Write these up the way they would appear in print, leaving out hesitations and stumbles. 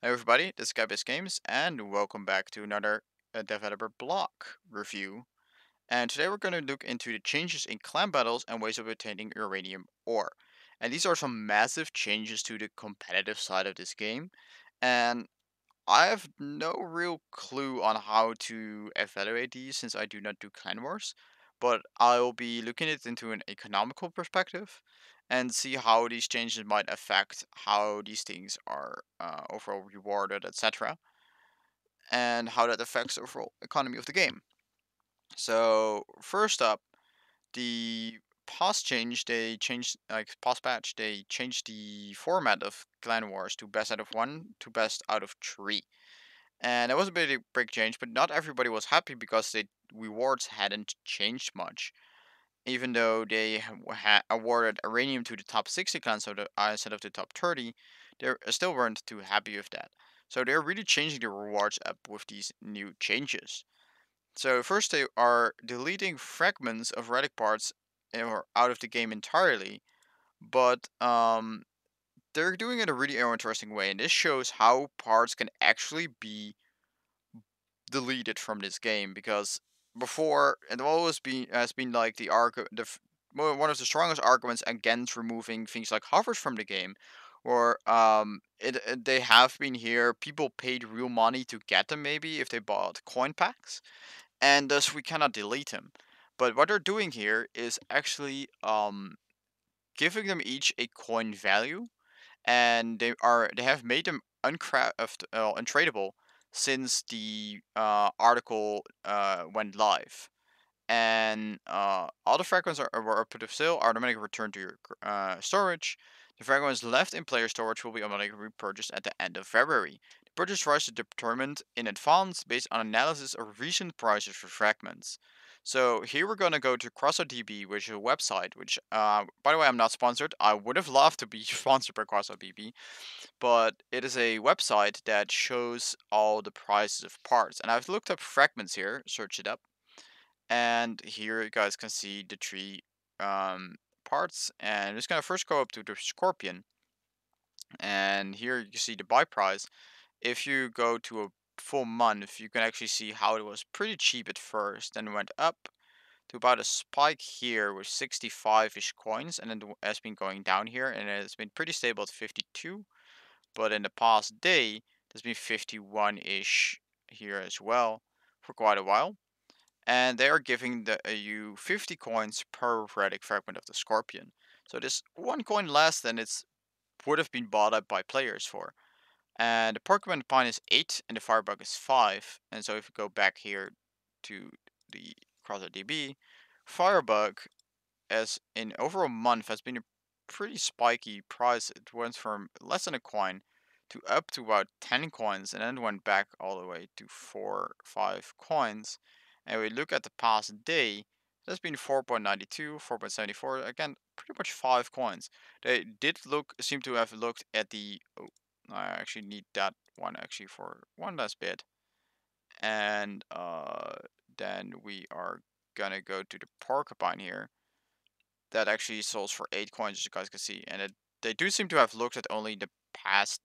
Hey everybody, this is Gabis Games, and welcome back to another developer blog review. And today we're going to look into the changes in clan battles and ways of obtaining uranium ore. And these are some massive changes to the competitive side of this game. And I have no real clue on how to evaluate these since I do not do clan wars, but I'll be looking at it into an economical perspective and see how these changes might affect how these things are overall rewarded, etc., and how that affects the overall economy of the game. So first up, the past change they changed like past patch they changed the format of clan wars to best out of one to best out of three. And it was a big change, but not everybody was happy because the rewards hadn't changed much. Even though they awarded uranium to the top 60 clans instead of the top 30, they still weren't too happy with that. So they're really changing the rewards up with these new changes. So first they are deleting fragments of relic parts out of the game entirely, but they're doing it in a really interesting way, and this shows how parts can actually be deleted from this game because before it always been has been like one of the strongest arguments against removing things like hovers from the game, or they have been here. People paid real money to get them, maybe if they bought coin packs, and thus we cannot delete them. But what they're doing here is actually giving them each a coin value, and they have made them untradeable since the article went live. And all the fragments were put of sale are automatically returned to your storage. The fragments left in player storage will be automatically repurchased at the end of February. The purchase price is determined in advance based on analysis of recent prices for fragments. So here we're gonna go to Crossout DB, which is a website. Which, by the way, I'm not sponsored. I would have loved to be sponsored by Crossout DB, but it is a website that shows all the prices of parts. And I've looked up fragments here, search it up, and here you guys can see the three parts. And I'm just gonna first go up to the Scorpion, and here you see the buy price. If you go to a full month, you can actually see how it was pretty cheap at first, then went up to about a spike here with 65-ish coins, and then has been going down here, and it's been pretty stable at 52. But in the past day, there's been 51-ish here as well for quite a while. And they are giving you 50 coins per relic fragment of the Scorpion. So this one coin less than it's would have been bought up by players for. And the Pokemon Pine is 8 and the Firebug is 5. And so if you go back here to the Crossout DB, Firebug as in over a month has been a pretty spiky price. It went from less than a coin to up to about 10 coins, and then went back all the way to 4 5 coins. And we look at the past day, that's been 4.92, 4.74, again pretty much 5 coins. They did seem to have looked at the I actually need that one actually for one last bit. And then we are gonna go to the Porcupine here that actually sells for 8 coins, as you guys can see. And they do seem to have looked at only the past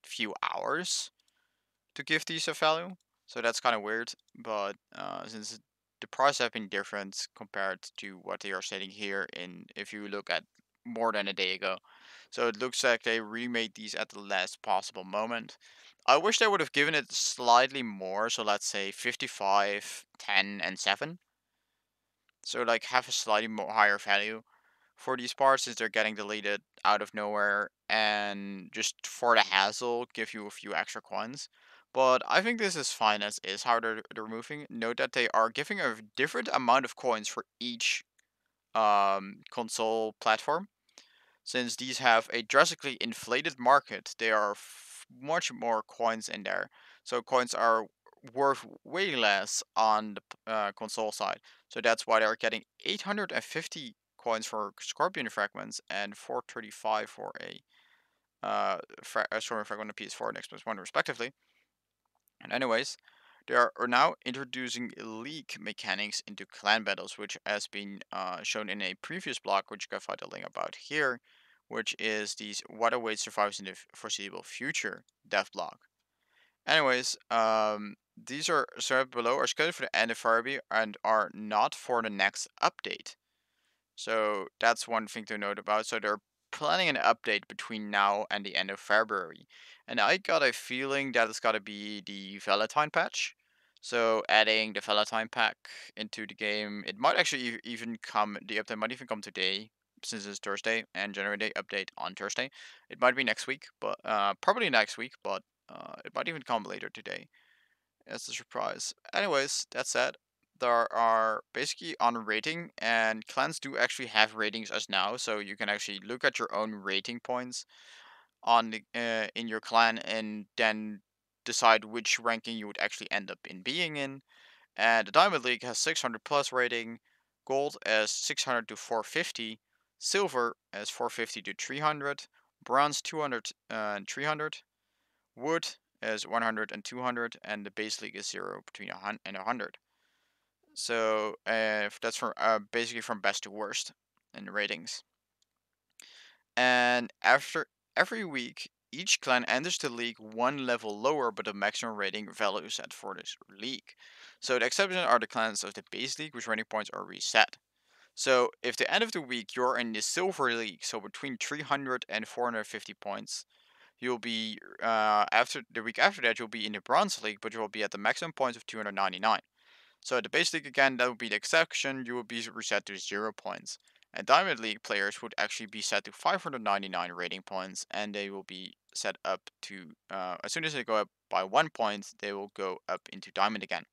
few hours to give these a value. So that's kind of weird. But since the price have been different compared to what they are stating here, in if you look at more than a day ago. So it looks like they remade these at the last possible moment. I wish they would have given it slightly more. So let's say 55, 10, and 7. So like have a slightly more higher value for these parts since they're getting deleted out of nowhere, and just for the hassle give you a few extra coins. But I think this is fine as is how they're moving. Note that they are giving a different amount of coins for each console platform. Since these have a drastically inflated market, there are much more coins in there. So coins are worth way less on the console side. So that's why they're getting 850 coins for Scorpion fragments and 435 for a Scorpion fragment on PS4 and Xbox One, respectively. And anyways, they are now introducing league mechanics into clan battles, which has been shown in a previous blog, which you can find a link about here, which is these what awaits survivors in the foreseeable future dev blog. Anyways, these are served below are scheduled for the end of February and are not for the next update. So that's one thing to note about. So they're planning an update between now and the end of February. And I got a feeling that it's got to be the Valentine patch. So adding the Valentine pack into the game, it might actually even come, the update might even come today since it's Thursday and January Day update on Thursday. It might be next week, but probably next week, but it might even come later today. As a surprise. Anyways, that said, there are basically on rating, and clans do actually have ratings as now, so you can actually look at your own rating points on the in your clan, and then decide which ranking you would actually end up in being in. And the Diamond League has 600 plus rating, Gold as 600 to 450, Silver as 450 to 300, Bronze 200 and 300. Wood is 100 and 200, and the base league is 0 between 100 and 100. So that's from basically from best to worst in the ratings. And after every week, each clan enters the league one level lower, but the maximum rating value set for this league. So the exception are the clans of the base league, which rating points are reset. So if the end of the week you're in the silver league, so between 300 and 450 points, you'll be after the week after that you'll be in the bronze league, but you will be at the maximum points of 299. So at the base league again, that would be the exception. You will be reset to 0 points. And diamond league players would actually be set to 599 rating points, and they will be set up to as soon as they go up by 1 point, they will go up into diamond again.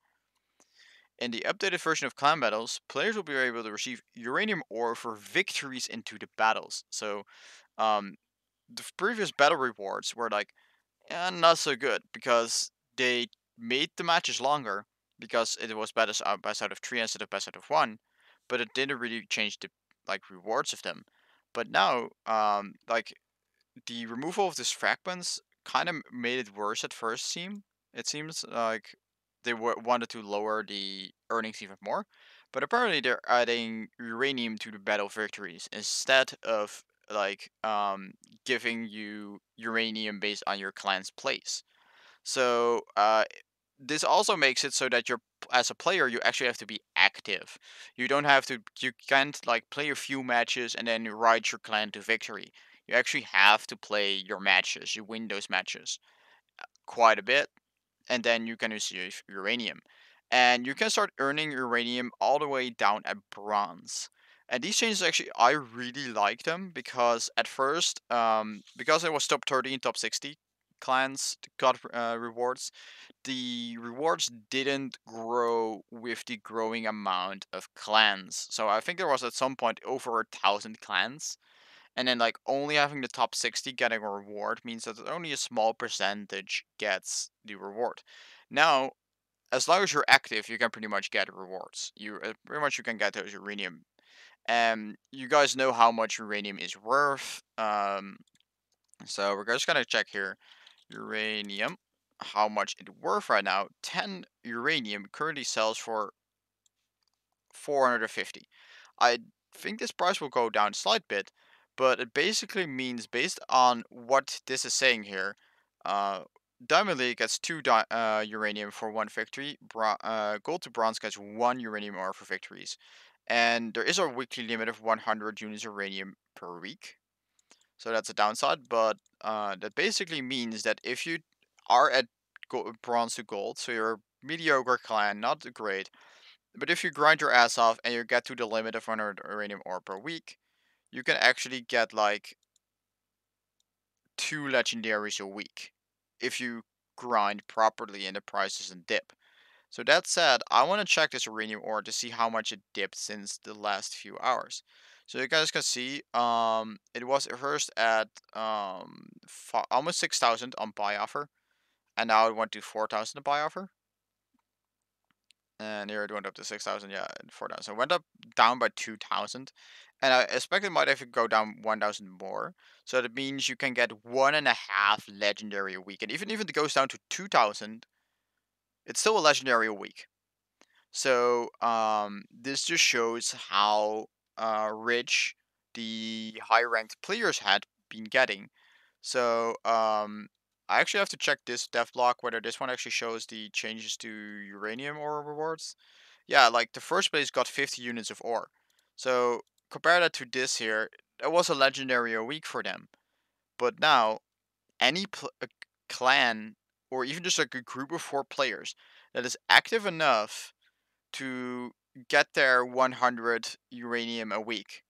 In the updated version of clan battles, players will be able to receive uranium ore for victories into the battles. So the previous battle rewards were like not so good because they made the matches longer because it was best out of three instead of best out of one, but it didn't really change the like rewards of them. But now, like the removal of these fragments kind of made it worse at first. It seems like they wanted to lower the earnings even more, but apparently they're adding uranium to the battle victories instead of like giving you uranium based on your clan's place. So this also makes it so that you're as a player you actually have to be active. You don't have to. You can't like play a few matches and then ride your clan to victory. You actually have to play your matches. You win those matches quite a bit, and then you can receive uranium. And you can start earning uranium all the way down at bronze. And these changes actually, I really like them because at first, because it was top 30 and top 60 clans got rewards, the rewards didn't grow with the growing amount of clans. So I think there was at some point over 1,000 clans, and then like only having the top 60 getting a reward means that only a small percentage gets the reward. Now, as long as you're active, you can pretty much get rewards. You pretty much you can get those uranium. You guys know how much uranium is worth. So we're just gonna check here. Uranium, how much it worth right now? 10 uranium currently sells for 450. I think this price will go down a slight bit, but it basically means based on what this is saying here, uh, Diamond League gets two uranium for one victory. Gold to Bronze gets one uranium ore for victories, and there is a weekly limit of 100 units uranium per week. So that's a downside, but that basically means that if you are at Bronze to Gold, so you're a mediocre clan, not great, but if you grind your ass off and you get to the limit of 100 uranium ore per week, you can actually get like 2 legendaries a week if you grind properly and the price doesn't dip. So that said, I want to check this uranium ore to see how much it dipped since the last few hours. So you guys can see, it was first at almost 6,000 on buy offer, and now it went to 4,000 on buy offer. And here it went up to 6,000, yeah, and 4,000. So it went up down by 2,000. And I expect it might even go down 1,000 more. So that means you can get 1.5 legendary a week. And even if it goes down to 2,000, it's still a legendary a week. So this just shows how rich the high ranked players had been getting. So I actually have to check this dev block whether this one actually shows the changes to uranium ore rewards. Yeah, like the first place got 50 units of ore. So compare that to this here. That was a legendary a week for them. But now any clan or even just like a group of 4 players that is active enough to get their 100 uranium a week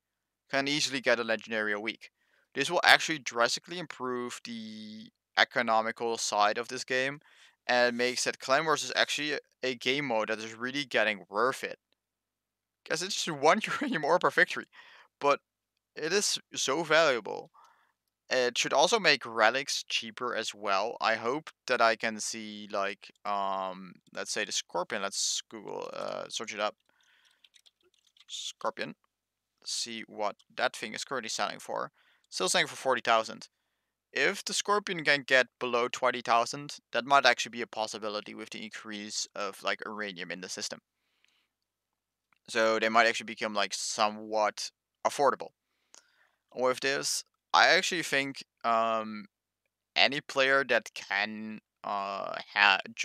can easily get a legendary a week. This will actually drastically improve the economical side of this game and makes it Clan Wars is actually a game mode that is really getting worth it. Because it's just one uranium ore per victory. But it is so valuable. It should also make relics cheaper as well. I hope that I can see like let's say the scorpion. Let's Google search it up. Scorpion. See what that thing is currently selling for. Still selling for 40,000. If the scorpion can get below 20,000, that might actually be a possibility with the increase of like uranium in the system. So they might actually become like somewhat affordable. With this, I actually think any player that can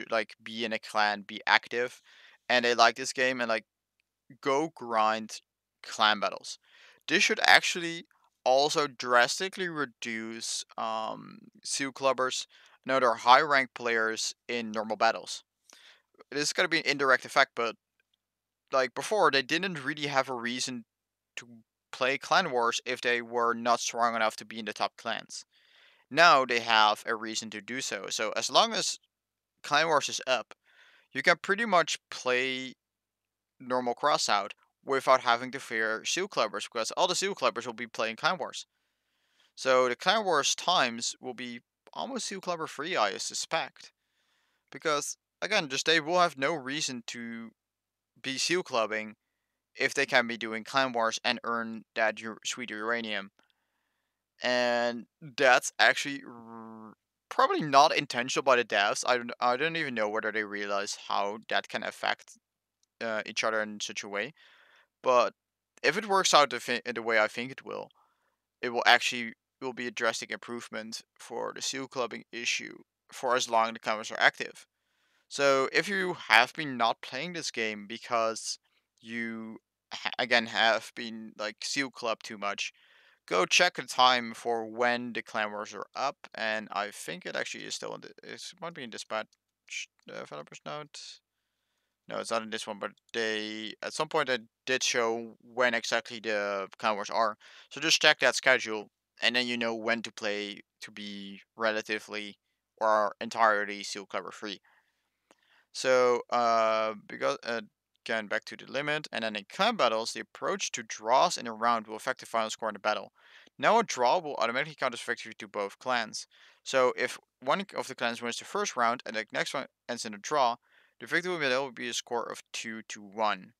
like be in a clan, be active, and they like this game and like go grind clan battles. This should actually also drastically reduce seal clubbers and other high rank players in normal battles. This is gonna be an indirect effect, but like before, they didn't really have a reason to play clan wars if they were not strong enough to be in the top clans. Now they have a reason to do so. So as long as Clan Wars is up, you can pretty much play normal crossout without having to fear Seal Clubbers because all the Seal Clubbers will be playing Clan Wars. So the Clan Wars times will be almost Seal Clubber free, I suspect. Because again, just they will have no reason to be Seal Clubbing if they can be doing Clan Wars and earn that sweet uranium. And that's actually probably not intentional by the devs. I don't even know whether they realize how that can affect each other in such a way. But if it works out the way I think it will actually will be a drastic improvement for the seal clubbing issue for as long as the cameras are active. So if you have been not playing this game because you again have been like seal club too much, go check the time for when the clan wars are up, and I think it actually is still in it might be in dispatch developers note. No, it's not in this one, but they at some point they did show when exactly the clan wars are. So just check that schedule, and then you know when to play to be relatively or entirely seal cover free. So, because again back to the limit, and then in clan battles, the approach to draws in a round will affect the final score in the battle. Now a draw will automatically count as victory to both clans. So if one of the clans wins the first round and the next one ends in a draw, the victory battle will be a score of 2-1.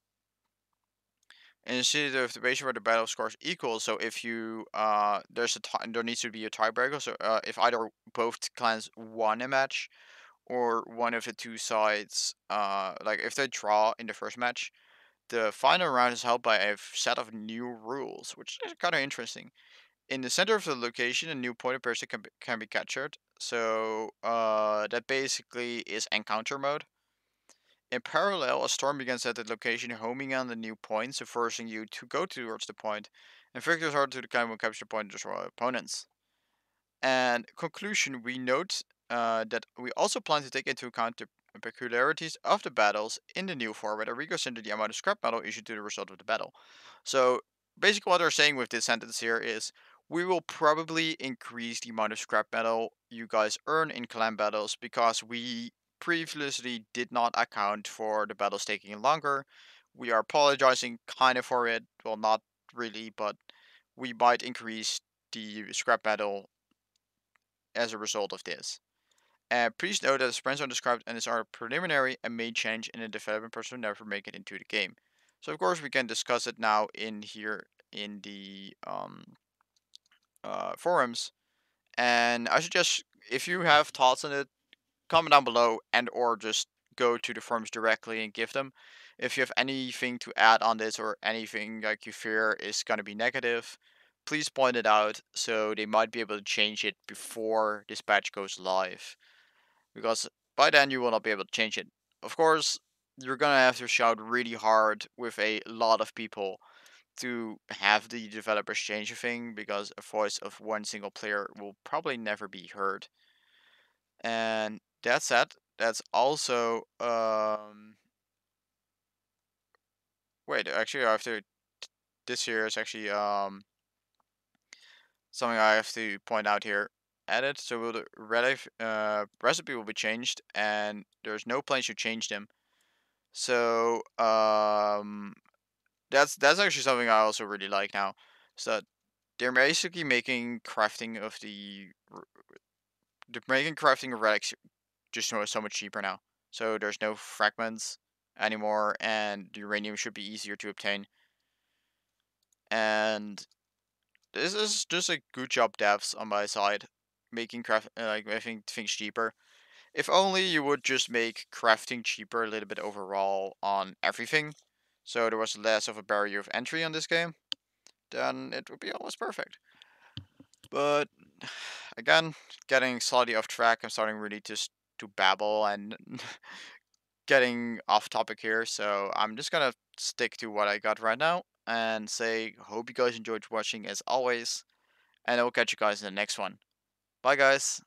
And instead of the ratio where the battle scores equal, so if you there needs to be a tiebreaker. So if either both clans won a match or one of the two sides, like if they draw in the first match, the final round is held by a set of new rules, which is kind of interesting. In the center of the location, a new point person can be captured. So that basically is encounter mode. In parallel, a storm begins at the location, homing on the new point, so forcing you to go towards the point. And victors are to the kind will capture the point and destroy opponents. And conclusion, we note that we also plan to take into account the peculiarities of the battles in the new format and reconsider the amount of scrap metal issued to the result of the battle. So basically what they're saying with this sentence here is we will probably increase the amount of scrap metal you guys earn in clan battles because we previously did not account for the battles taking longer. We are apologizing kind of for it. Well, not really, but we might increase the scrap metal as a result of this. Please note that the sprints are described and are preliminary and may change in the development process and never make it into the game. So of course we can discuss it now in here in the forums. And I suggest if you have thoughts on it, comment down below and or just go to the forums directly and give them. If you have anything to add on this or anything like you fear is gonna be negative, please point it out so they might be able to change it before this patch goes live. Because by then you will not be able to change it. Of course, you're gonna have to shout really hard with a lot of people to have the developers change a thing, because a voice of one single player will probably never be heard. And that said, that's also wait, actually I have to this here is actually something I have to point out here. Added, so the recipe will be changed, and there's no place to change them. So that's actually something I also really like now. So they're basically making crafting of they're making crafting of relics just so much cheaper now. So there's no fragments anymore, and the uranium should be easier to obtain. And this is just a good job, devs on my side, making making things cheaper. If only you would just make crafting cheaper a little bit overall on everything, so there was less of a barrier of entry on this game, then it would be almost perfect. But again, getting slightly off track, I'm starting really just to babble and getting off topic here, so I'm just gonna stick to what I got right now and say, hope you guys enjoyed watching as always, and I will catch you guys in the next one. Bye, guys.